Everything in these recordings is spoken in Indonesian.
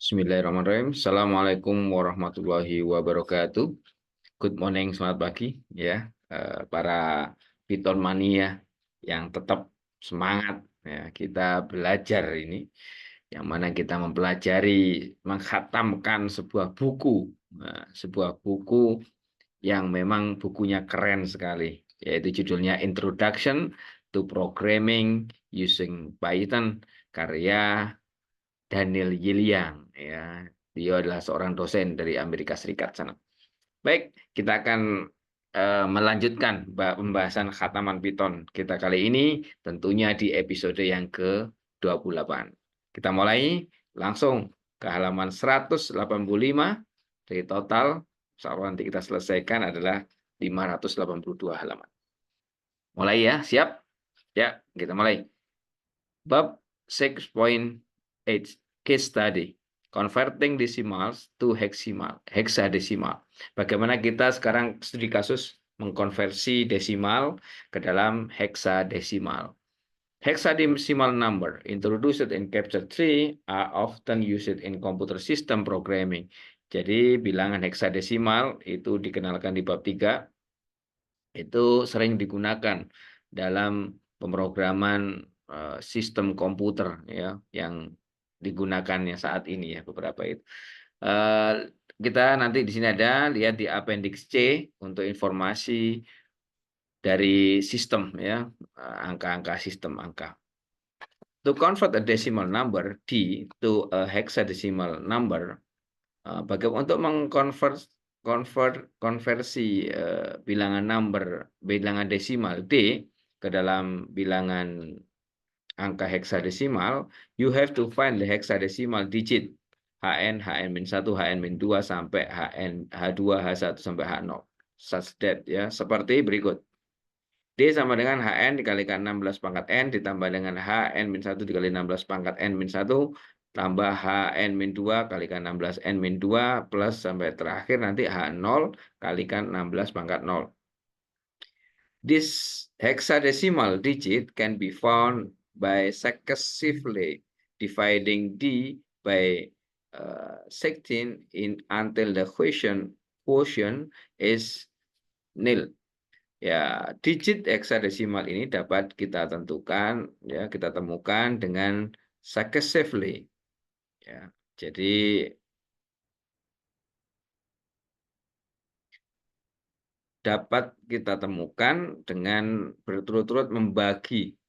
Bismillahirrahmanirrahim. Assalamualaikum warahmatullahi wabarakatuh. Good morning, selamat pagi ya, para Python mania yang tetap semangat ya. Kita belajar ini, yang mana kita mempelajari, menghatamkan sebuah buku, sebuah buku yang memang bukunya keren sekali, yaitu judulnya Introduction to Programming Using Python, karya Daniel Yiliang ya. Dia adalah seorang dosen dari Amerika Serikat sana. Baik, kita akan melanjutkan pembahasan khataman Python kita kali ini tentunya di episode yang ke-28. Kita mulai langsung ke halaman 185 dari total. Nanti kita selesaikan adalah 582 halaman. Mulai ya, siap? Ya, kita mulai. Bab 6.8 case study. Converting decimals to hexadesimal. Bagaimana kita sekarang studi kasus mengkonversi desimal ke dalam hexadesimal. Hexadecimal number introduced in chapter 3 are often used in computer system programming. Jadi bilangan hexadesimal itu dikenalkan di bab 3. Itu sering digunakan dalam pemrograman sistem komputer ya, yang digunakannya saat ini ya, beberapa itu. Kita nanti di sini ada lihat di appendix C untuk informasi dari sistem ya, angka-angka sistem angka. To convert a decimal number D to a hexadecimal number, bagaimana untuk konversi bilangan desimal D ke dalam bilangan angka hexadesimal, you have to find the hexadecimal digit HN, HN-1, HN-2 sampai H2, H1 sampai H0. Such that ya, seperti berikut. D sama dengan HN dikalikan 16 pangkat N ditambah dengan HN-1 dikali 16 pangkat N-1 tambah HN-2 kalikan 16 N-2 plus sampai terakhir nanti H0 kalikan 16 pangkat 0. This hexadecimal digit can be found by successively dividing D by 16 until the quotient is nil. Ya, digit hexadesimal ini dapat kita tentukan ya, kita temukan dengan successively. Ya, jadi dapat kita temukan dengan berturut-turut membagi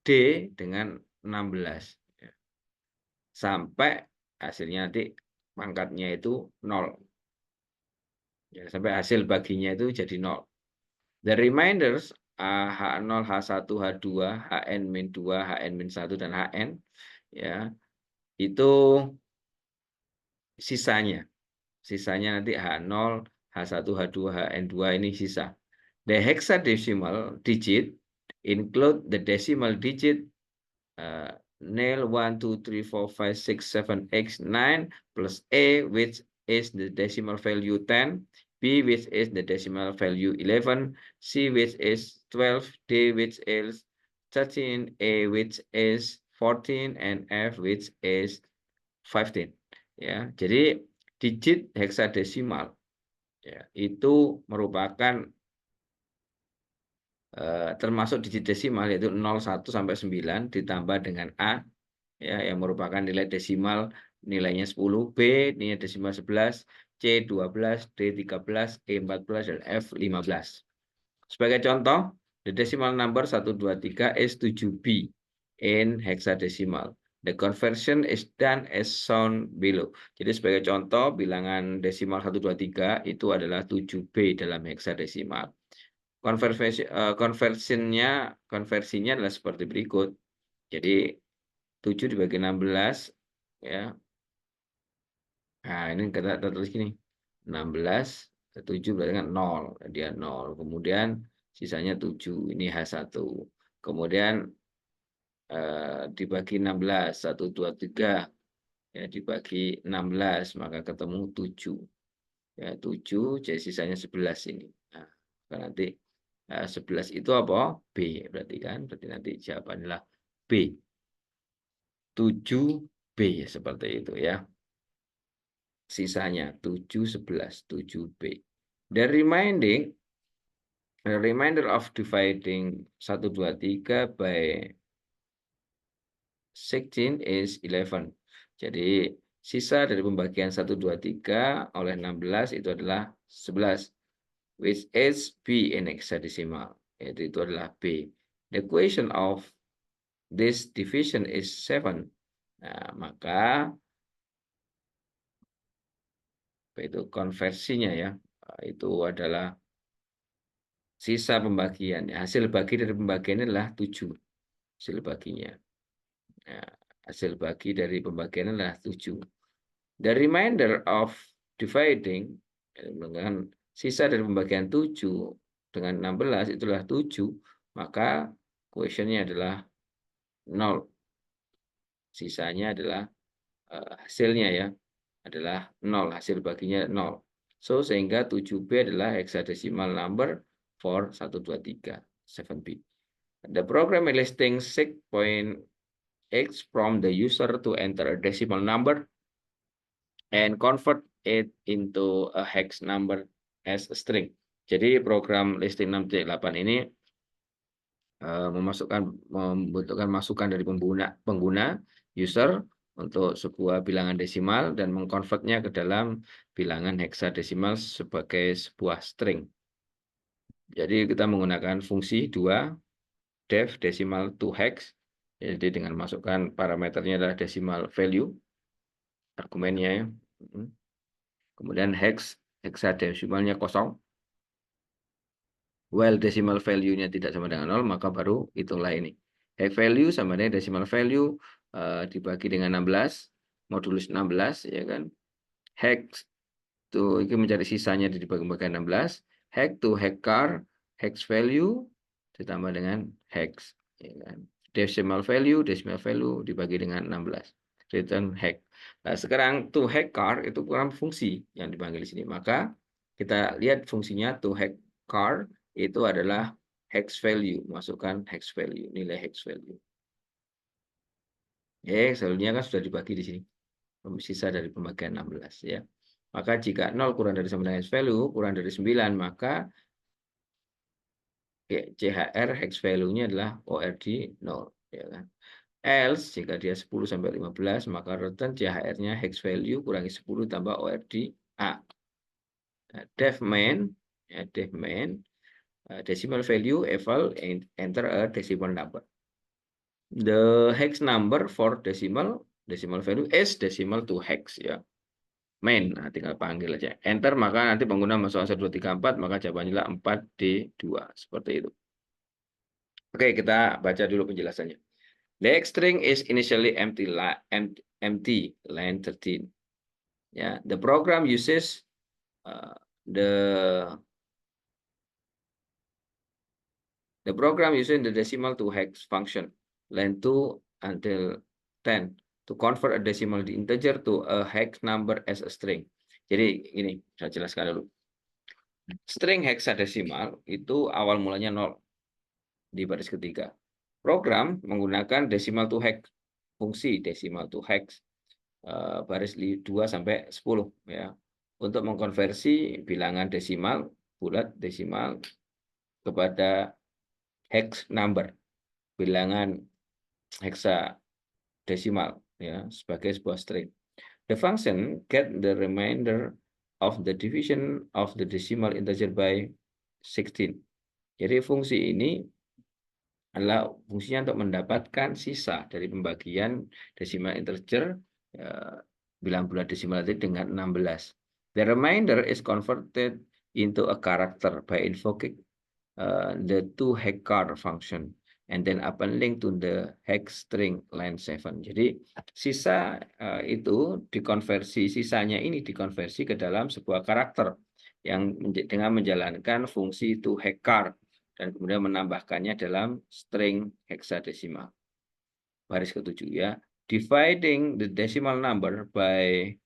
D dengan 16 ya, sampai hasilnya nanti pangkatnya itu 0. Ya, sampai hasil baginya itu jadi 0. The remainders H0, H1, H2, HN-2, HN-1 dan HN ya, itu sisanya. Sisanya nanti H0, H1, H2, HN2 ini sisa. The hexadecimal digit include the decimal digit 0, 1, 2, 3, 4, 5, 6, 7, 8, 9 plus A, which is the decimal value 10, B, which is the decimal value 11, C, which is 12, D, which is 13, A, which is 14, and F, which is 15. Ya, jadi digit hexadesimal ya, itu merupakan termasuk digit desimal yaitu 0, 1 sampai 9 ditambah dengan A ya, yang merupakan nilai desimal nilainya 10, B nilai desimal 11, C 12, D 13, E 14 dan F 15. Sebagai contoh, the decimal number 1, 2, 3 is 7B in hexadecimal. The conversion is done as shown below. Jadi sebagai contoh, bilangan desimal 1, 2, 3 itu adalah 7B dalam hexadecimal. Konversinya adalah seperti berikut. Jadi 7 dibagi 16 ya. Nah, ini kita tulis gini. 16 7 berarti kan 0. Dia 0. Kemudian sisanya 7. Ini H1. Kemudian dibagi 16 1 2 3 ya, dibagi 16 maka ketemu 7. Ya, 7 jadi sisanya 11 ini. Nah, nanti 11 itu apa? B berarti kan. Berarti nanti jawabannya adalah B. 7B B seperti itu ya. Sisanya 7, 11, 7B. The remainder of dividing 1, 2, 3 by 16 is 11. Jadi sisa dari pembagian 1, 2, 3 oleh 16 itu adalah 11. Which is B in hexadecimal. Yaitu itu adalah B. The equation of this division is 7. Nah, maka itu konversinya ya. Itu adalah sisa pembagian. Hasil bagi dari pembagian adalah 7. Hasil baginya. Nah, hasil bagi dari pembagian adalah 7. The remainder of dividing dengan sisa dari pembagian 7 dengan 16 itulah 7, maka quotient-nya adalah 0. Sisanya adalah hasilnya ya adalah 0, hasil baginya 0. So sehingga 7B adalah hexadecimal number for 1, 2, 3, 7B. The program listing 6.x from the user to enter a decimal number and convert it into a hex number as a string. Jadi program listing 6.8 ini membutuhkan masukan dari pengguna user untuk sebuah bilangan desimal dan mengkonvertnya ke dalam bilangan heksadesimal sebagai sebuah string. Jadi kita menggunakan fungsi 2 def decimal to hex. Jadi dengan masukkan parameternya adalah decimal value argumennya ya. Kemudian hexadesimalnya kosong. While decimal value-nya tidak sama dengan 0, maka baru hitunglah ini. Hex value sama dengan decimal value dibagi dengan 16, modulus 16, ya kan. Hex itu mencari sisanya dibagi 16. Hex to hex car, hex value ditambah dengan hex. Ya kan. Decimal value dibagi dengan 16. Return hex. Nah, sekarang to hex car itu kurang fungsi yang dipanggil di sini. Maka kita lihat fungsinya to hex car itu adalah hex value, masukkan hex value, nilai hex value. Hex value-nya kan sudah dibagi di sini, sisa dari pembagian 16 ya. Maka jika 0 kurang dari sama dengan hex value, kurang dari 9, maka CHR hex value-nya adalah ORD 0, ya kan. Else jika dia 10 sampai 15, maka return CHR-nya hex value kurangi 10 tambah ORD A. Nah, def main, ya, def main decimal value eval enter a decimal number. The hex number for decimal value is decimal to hex ya. Main, nah, tinggal panggil aja. Enter, maka nanti pengguna masuk 1, 2, 3, 4, maka jawabannya adalah 4D2. Seperti itu. Oke, kita baca dulu penjelasannya. The hex string is initially empty line 13. Ya, the program uses the program using the decimal to hex function line 2 until 10 to convert a decimal integer to a hex number as a string. Jadi ini saya jelaskan dulu. String hexadesimal itu awal mulanya 0 di baris ketiga. Program menggunakan decimal to hex, fungsi decimal to hex baris 2 sampai 10 ya. Untuk mengkonversi bilangan desimal bulat desimal kepada hex number, bilangan hexadesimal ya sebagai sebuah string. The function get the remainder of the division of the decimal integer by 16. Jadi fungsi ini adalah fungsinya untuk mendapatkan sisa dari pembagian decimal integer bilangan bulat desimal itu dengan 16. The remainder is converted into a character by invoking the to hex car function and then appending to the hex string line 7. Jadi sisa itu dikonversi, sisanya ini dikonversi ke dalam sebuah karakter yang dengan menjalankan fungsi to hex car dan kemudian menambahkannya dalam string hexadesimal. Baris ke-7 ya. Dividing the decimal number by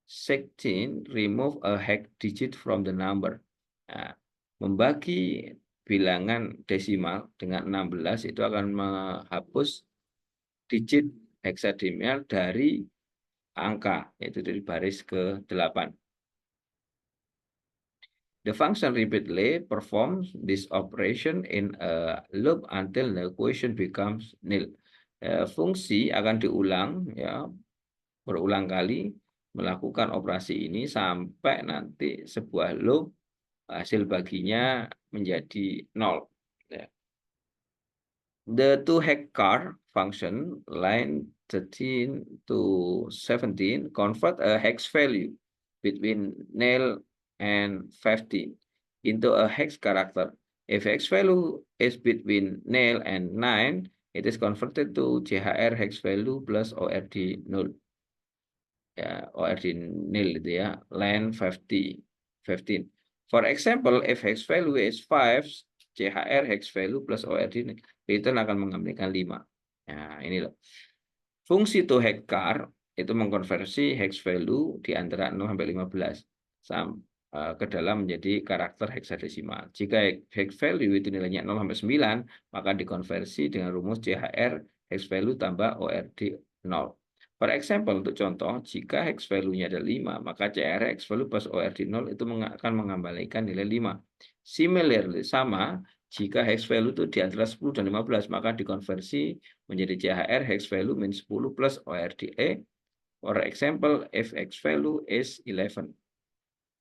16 remove a hex digit from the number. Nah, membagi bilangan desimal dengan 16 itu akan menghapus digit hexadesimal dari angka, yaitu dari baris ke-8. The function repeatedly performs this operation in a loop until the equation becomes nil. Fungsi akan diulang, ya, berulang kali melakukan operasi ini sampai nanti sebuah loop hasil baginya menjadi 0. Ya. The 2-hex function line 13 to 17 convert a hex value between 0 and 15 into a hex character. If hex value is between 0 and 9, it is converted to CHR hex value plus ORD 0. Ya, ORD 0 itu ya, line 15. For example, if hex value is 5, CHR hex value plus ORD return akan mengambilkan 5. Nah, ini loh. Fungsi to hex char itu mengkonversi hex value di antara 0 sampai 15 ke dalam menjadi karakter heksadesimal. Jika hex value itu nilainya 0 sampai 9, maka dikonversi dengan rumus CHR hex value tambah ORD 0. For example, untuk contoh, jika hex value-nya ada 5, maka CHR hex value plus ORD 0 itu akan mengembalikan nilai 5. Similarly, sama, jika hex value itu di antara 10 dan 15, maka dikonversi menjadi CHR hex value min 10 plus ORDE. For example, if hex value is 11.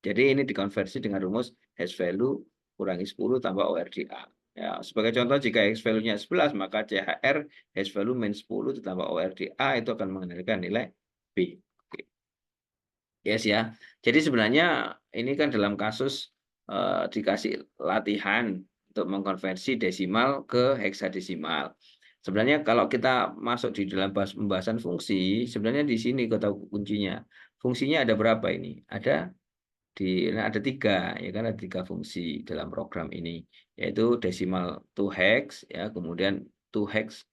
Jadi ini dikonversi dengan rumus hex value kurangi 10 tambah ORDA. Ya, sebagai contoh, jika hex value-nya 11, maka CHR hex value min 10 ditambah ORDA itu akan menghasilkan nilai B. Oke. Yes ya. Jadi sebenarnya ini kan dalam kasus dikasih latihan untuk mengkonversi desimal ke heksadesimal. Sebenarnya kalau kita masuk di dalam pembahasan fungsi, sebenarnya di sini kata kuncinya. Fungsinya ada berapa ini? Ada 3, ya kan, ada 3 fungsi dalam program ini, yaitu desimal 2-hex, ya, kemudian 2-hex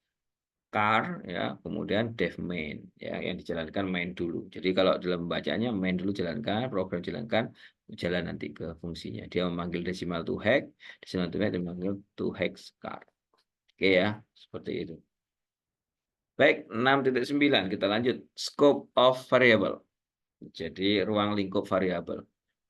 char, ya, kemudian def main, ya, yang dijalankan main dulu. Jadi kalau dalam bacanya main dulu jalankan, program jalankan, jalan nanti ke fungsinya. Dia memanggil desimal 2-hex, desimal 2-hex dia memanggil 2-hex char. Oke ya, seperti itu. Baik, 6.9 kita lanjut. Scope of variable. Jadi ruang lingkup variabel.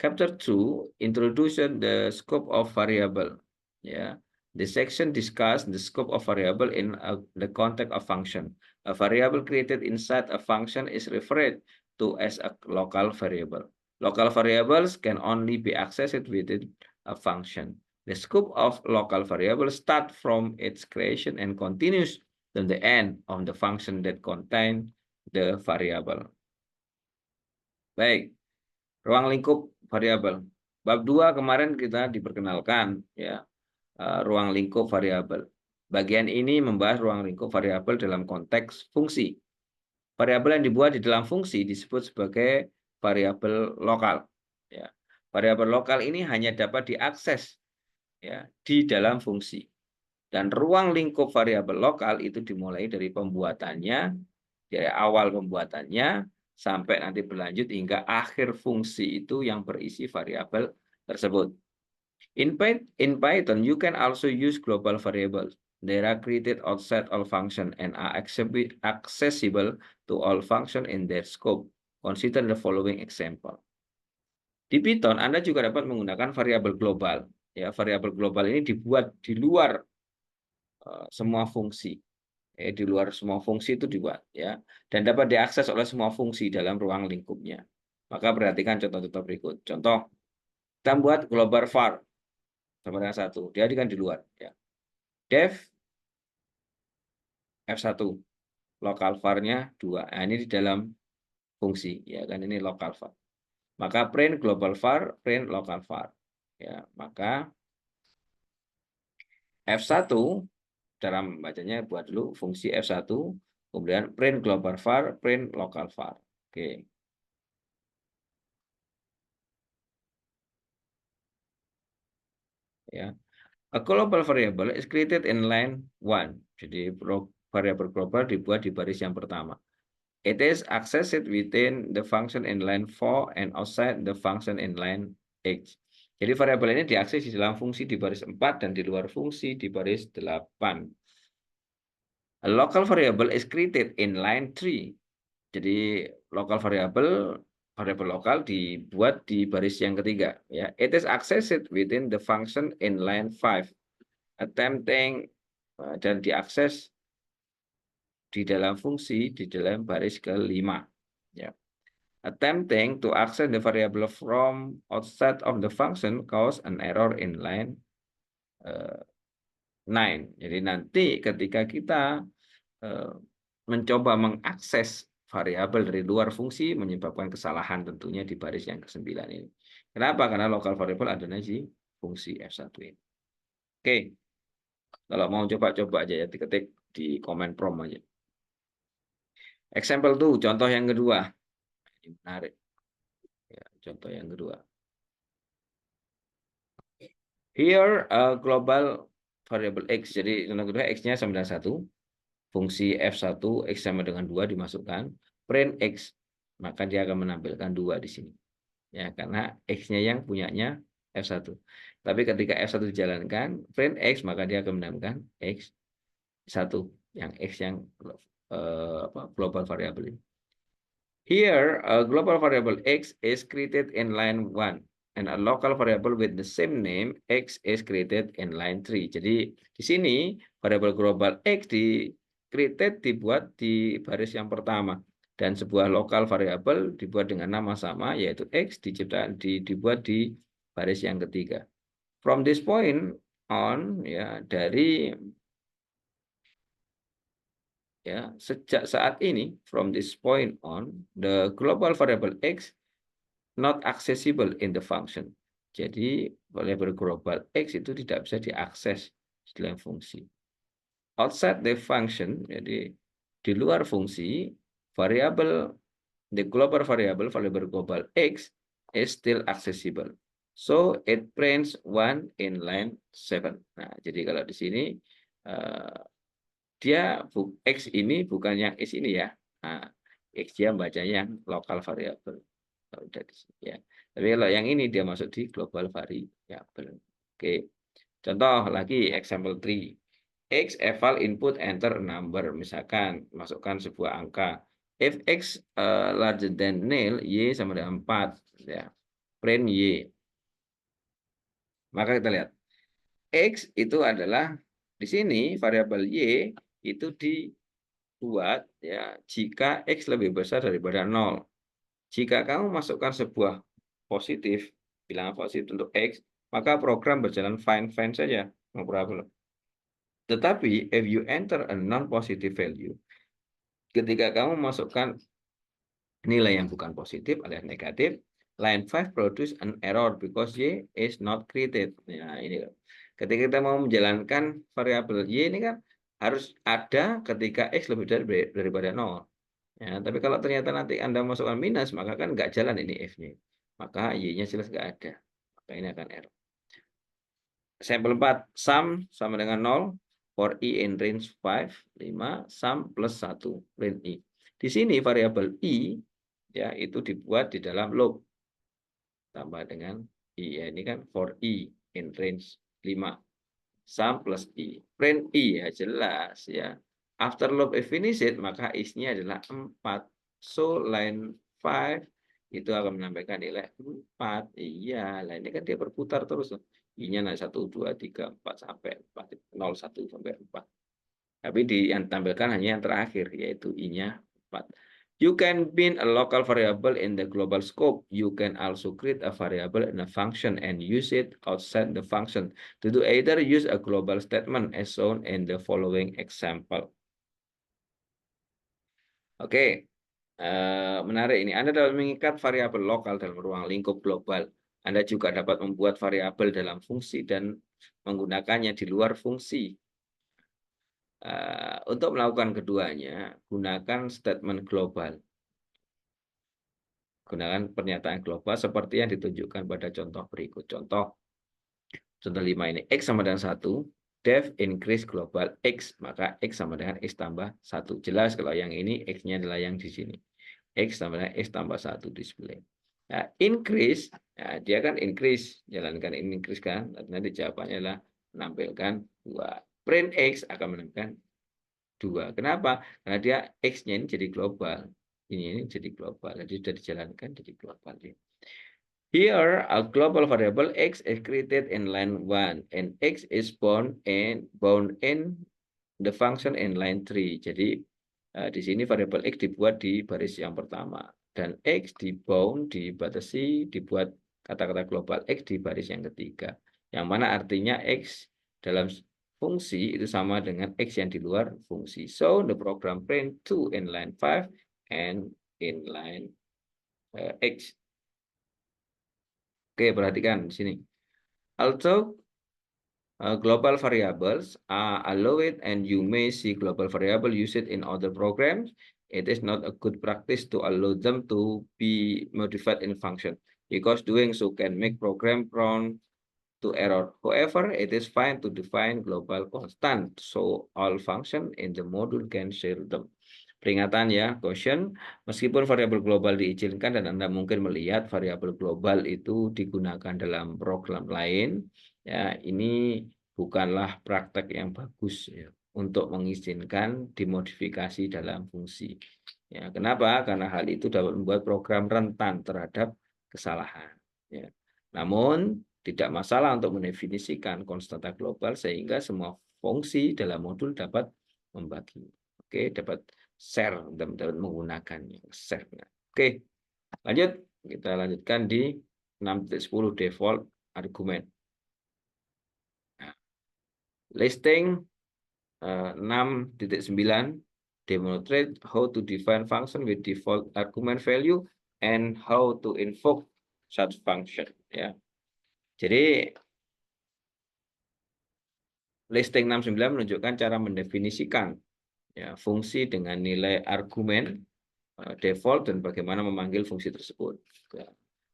Chapter 2 introduction the scope of variable. Ya, the section discuss the scope of variable in the context of function. A variable created inside a function is referred to as a local variable. Local variables can only be accessed within a function. The scope of local variable starts from its creation and continues to the end of the function that contain the variable. Baik, ruang lingkup variabel. Bab 2 kemarin kita diperkenalkan, ya, ruang lingkup variabel. Bagian ini membahas ruang lingkup variabel dalam konteks fungsi. Variabel yang dibuat di dalam fungsi disebut sebagai variabel lokal. Ya. Variabel lokal ini hanya dapat diakses, ya, di dalam fungsi. Dan ruang lingkup variabel lokal itu dimulai dari pembuatannya, dari awal pembuatannya, sampai nanti berlanjut hingga akhir fungsi itu yang berisi variabel tersebut. In Python, you can also use global variables. They are created outside all function and are accessible to all function in their scope. Consider the following example. Di Python, Anda juga dapat menggunakan variabel global. Ya, variabel global ini dibuat di luar semua fungsi. Di luar semua fungsi itu dibuat, ya, dan dapat diakses oleh semua fungsi dalam ruang lingkupnya. Maka perhatikan contoh-contoh berikut. Contoh, kita buat global var sama dengan 1, dia kan di luar, ya. Def F1, lokal var-nya 2. Nah, ini di dalam fungsi, ya kan, ini lokal var. Maka print global var, print lokal var. Ya, maka F1 cara membacanya buat dulu fungsi F1, kemudian print global var, print local var. Oke. Ya. A global variable is created in line 1. Jadi variabel global dibuat di baris yang pertama. It is accessed within the function in line 4 and outside the function in line 8. Jadi variabel ini diakses di dalam fungsi di baris 4 dan di luar fungsi di baris 8. A local variable is created in line 3. Jadi lokal variabel lokal dibuat di baris yang ketiga, ya. It is accessed within the function in line 5, attempting dan diakses di dalam fungsi di dalam baris kelima, ya. Attempting to access the variable from outside of the function cause an error in line 9. Jadi nanti ketika kita mencoba mengakses variabel dari luar fungsi menyebabkan kesalahan tentunya di baris yang ke-9 ini. Kenapa? Karena lokal variabel adanya di fungsi F1 ini. Oke. Kalau mau coba-coba aja ya, diketik di komen prom aja. Example 2, contoh yang kedua. Ini menarik. Ya, contoh yang kedua. Here global variable X. Jadi contoh kedua X-nya sama dengan 1. Fungsi F1 X sama dengan 2 dimasukkan. Print X. Maka dia akan menampilkan 2 di sini. Ya, karena X-nya yang punyanya F1. Tapi ketika F1 dijalankan, print X, maka dia akan menampilkan X1. Yang X yang global variable. Here, a global variable X is created in line 1. And a local variable with the same name X is created in line 3. Jadi di sini variabel global X dibuat di baris yang pertama. Dan sebuah lokal variabel dibuat dengan nama sama, yaitu X, dibuat di baris yang ketiga. From this point on, ya, sejak saat ini, from this point on, the global variable X not accessible in the function. Jadi variabel global X itu tidak bisa diakses dalam fungsi. Outside the function, jadi di luar fungsi, the global variable global X is still accessible. So it prints 1 in line 7. Nah, jadi kalau di sini X ini bukan yang X ini ya. Nah, X dia baca yang lokal variable. Ya. Tapi kalau yang ini dia masuk di global variable. Oke. Contoh lagi example 3. X eval input enter a number, misalkan masukkan sebuah angka. If X larger than nil, Y sama dengan 4, ya. Print Y. Maka kita lihat X itu adalah di sini variabel Y itu dibuat ya jika X lebih besar daripada 0. Jika kamu masukkan sebuah bilangan positif untuk X, maka program berjalan fine-fine saja, no problem. Tetapi if you enter a non-positive value, ketika kamu masukkan nilai yang bukan positif alias negatif, line 5 produce an error because Y is not created. Ya, ini ketika kita mau menjalankan variabel Y ini kan harus ada ketika X lebih daripada 0. Ya, tapi kalau ternyata nanti Anda masukkan minus, maka kan nggak jalan ini F-nya. Maka Y-nya jelas nggak ada. Maka ini akan error. Sampel 4, sum sama dengan 0 for I in range 5, 5, sum plus 1, print I. Di sini variabel I ya itu dibuat di dalam loop. Tambah dengan I, ya, ini kan for I in range 5. Sum plus I. Print I ya jelas ya. After loop is finished, maka is-nya adalah 4. So line 5 itu akan menambahkan nilai 4. Iya, lah ini kan dia berputar terus. I-nya 1, 2, 3, 4 sampai 4. 0, 1 sampai 4. Tapi yang ditampilkan hanya yang terakhir, yaitu I-nya 4. You can bin a local variable in the global scope. You can also create a variable in a function and use it outside the function. To do either, use a global statement as shown in the following example. Oke, menarik ini. Anda dapat mengikat variabel lokal dalam ruang lingkup global. Anda juga dapat membuat variabel dalam fungsi dan menggunakannya di luar fungsi. Untuk melakukan keduanya, gunakan statement global. Gunakan pernyataan global seperti yang ditunjukkan pada contoh berikut. Contoh 5 ini. X sama dengan 1. Def increase global X. Maka X sama dengan X tambah 1. Jelas kalau yang ini X-nya adalah yang di sini. X sama dengan X tambah 1 display. Nah, increase, nah, dia kan increase, jalankan increase kan, nanti jawabannya adalah menampilkan 2. Print X akan menampilkan 2. Kenapa? Karena dia X-nya ini jadi global. ini jadi global. Jadi sudah dijalankan jadi global. Here, a global variable x is created in line 1 and x is bound in the function in line 3. Jadi di sini variabel x dibuat di baris yang pertama dan x dibatasi dibuat kata-kata global x di baris yang ketiga. Yang mana artinya x dalam fungsi itu sama dengan x yang di luar fungsi. So the program print 2 in line 5 and in line x. Oke, perhatikan di sini. Also, global variables are allowed and you may see global variable used in other programs. It is not a good practice to allow them to be modified in function because doing so can make program prone to error. However, it is fine to define global constant so all function in the module can share them. Peringatan ya, caution, meskipun variabel global diizinkan dan Anda mungkin melihat variabel global itu digunakan dalam program lain, ya ini bukanlah praktek yang bagus ya, untuk mengizinkan dimodifikasi dalam fungsi. Ya, kenapa? Karena hal itu dapat membuat program rentan terhadap kesalahan. Ya. Namun, tidak masalah untuk mendefinisikan konstanta global sehingga semua fungsi dalam modul dapat membagi. Oke, dapat share dapat menggunakannya. Share. Oke, lanjut. Kita lanjutkan di 6.10 default argument. Nah, listing 6.9 demonstrate how to define function with default argument value and how to invoke such function. Ya, jadi listing 69 menunjukkan cara mendefinisikan ya, fungsi dengan nilai argumen default dan bagaimana memanggil fungsi tersebut. Ya.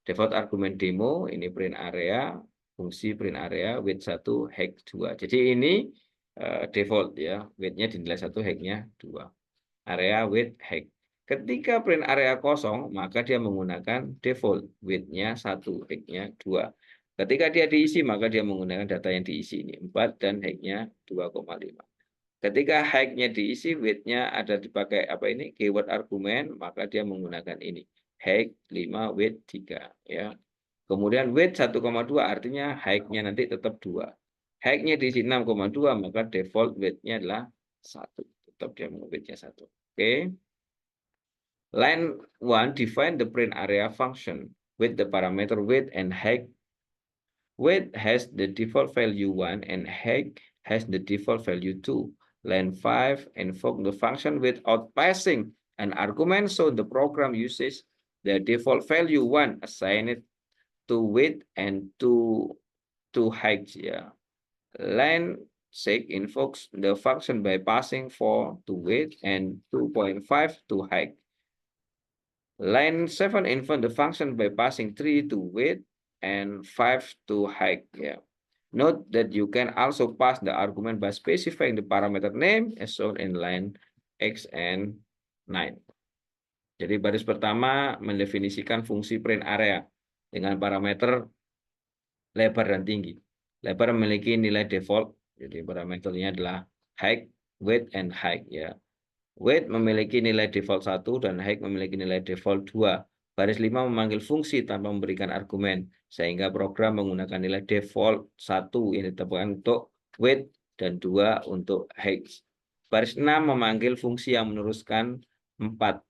Default argumen demo ini print area, fungsi print area width 1, height 2. Jadi ini default ya, width-nya dinilai 1, height-nya 2. Area width height. Ketika print area kosong, maka dia menggunakan default width-nya 1, height-nya 2. Ketika dia diisi, maka dia menggunakan data yang diisi ini 4 dan height-nya 2,5. Ketika height-nya diisi, width-nya ada dipakai apa ini keyword argumen, maka dia menggunakan ini height 5, width 3 ya. Kemudian width 1,2 artinya height-nya nanti tetap 2. Height-nya diisi 6,2 maka default width-nya adalah 1. Tetap dia width-nya 1. Oke. Line 1 define the print area function with the parameter width and height. Width has the default value 1 and height has the default value 2. Line 5 invoke the function without passing an argument, so the program uses the default value 1 assigned to width and to height. Yeah. Line 6 invokes the function by passing 4 to width and 2.5 to height. Line 7 invokes the function by passing 3 to width and 5 to height. Yeah. Note that you can also pass the argument by specifying the parameter name as shown in line X and 9. Jadi baris pertama mendefinisikan fungsi print area dengan parameter lebar dan tinggi. Lebar memiliki nilai default, jadi parameternya adalah height, width, and height. Ya. Width memiliki nilai default 1 dan height memiliki nilai default 2. Baris 5 memanggil fungsi tanpa memberikan argumen, sehingga program menggunakan nilai default 1 yang ditetapkan untuk width dan 2 untuk height. Baris 6 memanggil fungsi yang meneruskan 4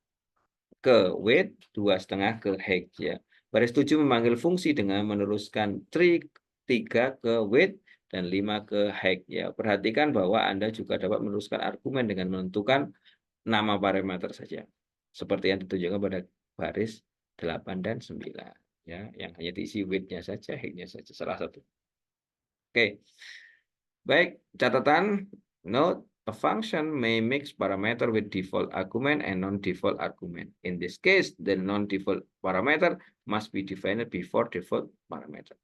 ke width, 2,5 ke height. Ya. Baris 7 memanggil fungsi dengan meneruskan 3 ke width dan 5 ke height. Ya. Perhatikan bahwa Anda juga dapat meneruskan argumen dengan menentukan nama parameter saja. Seperti yang ditunjukkan pada baris 8 dan 9. Ya, yang hanya diisi width-nya saja, height-nya saja, salah satu. Oke. Baik, catatan, note, a function may mix parameter with default argument and non-default argument. In this case, the non-default parameter must be defined before default parameter.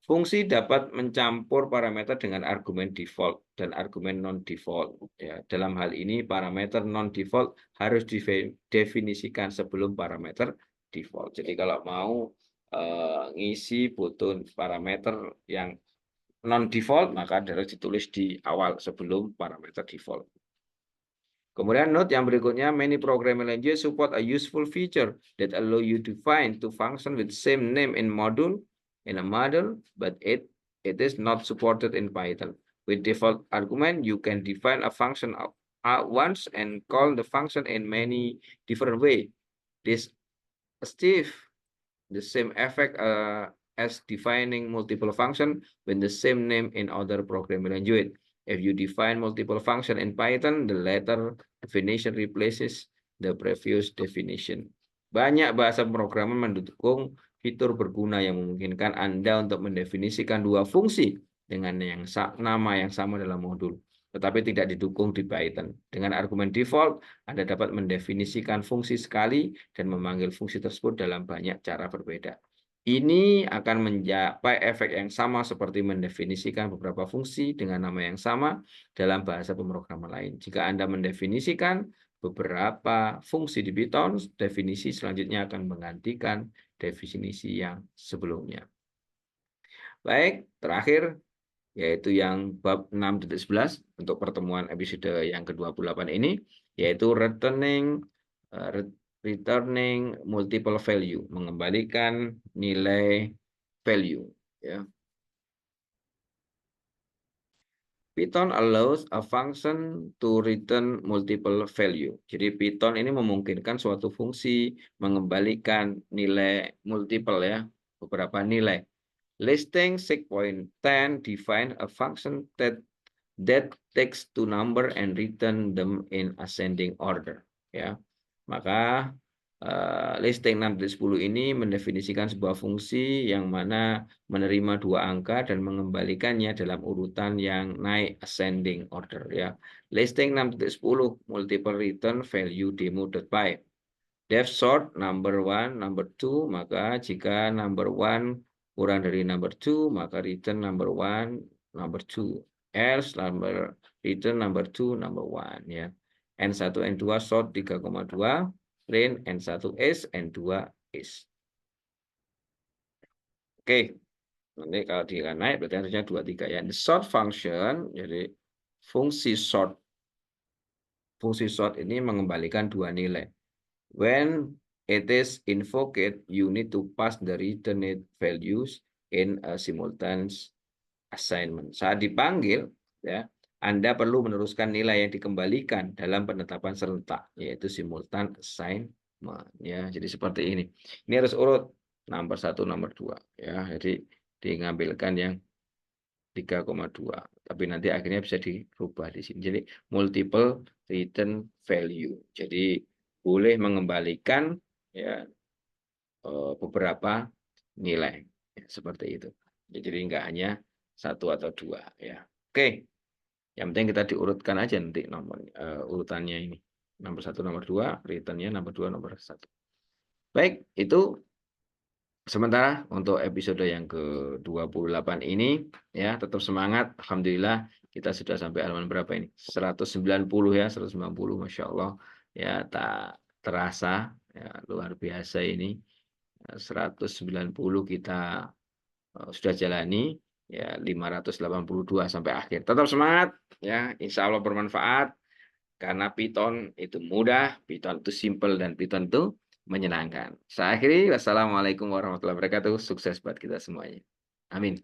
Fungsi dapat mencampur parameter dengan argumen default dan argumen non-default. Ya, dalam hal ini parameter non-default harus didefinisikan sebelum parameter default. Jadi kalau mau ngisi butuh parameter yang non-default, maka harus ditulis di awal sebelum parameter default. Kemudian note yang berikutnya, many programming languages support a useful feature that allow you to find two function with same name in a module, but it is not supported in Python. With default argument, you can define a function once and call the function in many different way. This achieve the same effect as defining multiple function with the same name in other programming language. If you define multiple function in Python, the latter definition replaces the previous definition. Banyak bahasa pemrograman mendukung fitur berguna yang memungkinkan Anda untuk mendefinisikan dua fungsi dengan nama yang sama dalam modul, tetapi tidak didukung di Python. Dengan argumen default, Anda dapat mendefinisikan fungsi sekali dan memanggil fungsi tersebut dalam banyak cara berbeda. Ini akan mencapai efek yang sama seperti mendefinisikan beberapa fungsi dengan nama yang sama dalam bahasa pemrograman lain. Jika Anda mendefinisikan beberapa fungsi di Python, definisi selanjutnya akan menggantikan definisi yang sebelumnya. Baik, terakhir yaitu yang bab 6.11 untuk pertemuan episode yang ke-28 ini, yaitu returning multiple value, mengembalikan nilai value. Ya. Python allows a function to return multiple value. Jadi Python ini memungkinkan suatu fungsi mengembalikan nilai multiple ya, beberapa nilai. Listing 6.10 define a function that takes two number and return them in ascending order. Ya, maka listing 6.10 ini mendefinisikan sebuah fungsi yang mana menerima dua angka dan mengembalikannya dalam urutan yang naik ascending order. Ya, listing 6.10 multiple return value demo.py. Def sort number 1, number 2, maka jika number 1 kurang dari number 2, maka return number 1, number 2. Else return number 2, number 1. Ya. N1, N2 sort 3,2, range N1 is, N2 is. Oke, nanti kalau dia naik berarti harusnya 2, 3 ya. The sort function, jadi fungsi sort ini mengembalikan dua nilai. When it is invoked, you need to pass the returned values in a simultaneous assignment. Saat dipanggil, ya, Anda perlu meneruskan nilai yang dikembalikan dalam penetapan serentak, yaitu simultan assignment. Ya, jadi seperti ini. Ini harus urut nomor 1, nomor 2. Ya, jadi diambilkan yang 3,2. Tapi nanti akhirnya bisa dirubah di sini. Jadi multiple return value. Jadi boleh mengembalikan ya beberapa nilai ya, seperti itu. Jadi nggak hanya 1 atau 2 ya. Oke. Yang penting kita diurutkan aja nanti nomor urutannya ini. Nomor 1, nomor 2, returnnya nomor 2, nomor 1. Baik, itu sementara untuk episode yang ke-28 ini ya, tetap semangat. Alhamdulillah kita sudah sampai halaman berapa ini? 190 ya, 190 Masya Allah. Ya, tak terasa ya, luar biasa ini. 190 kita sudah jalani ya, 582 sampai akhir. Tetap semangat ya, insya Allah bermanfaat karena Python itu mudah, Python itu simple, dan Python itu menyenangkan. Saya akhiri, wassalamualaikum warahmatullahi wabarakatuh. Sukses buat kita semuanya. Amin.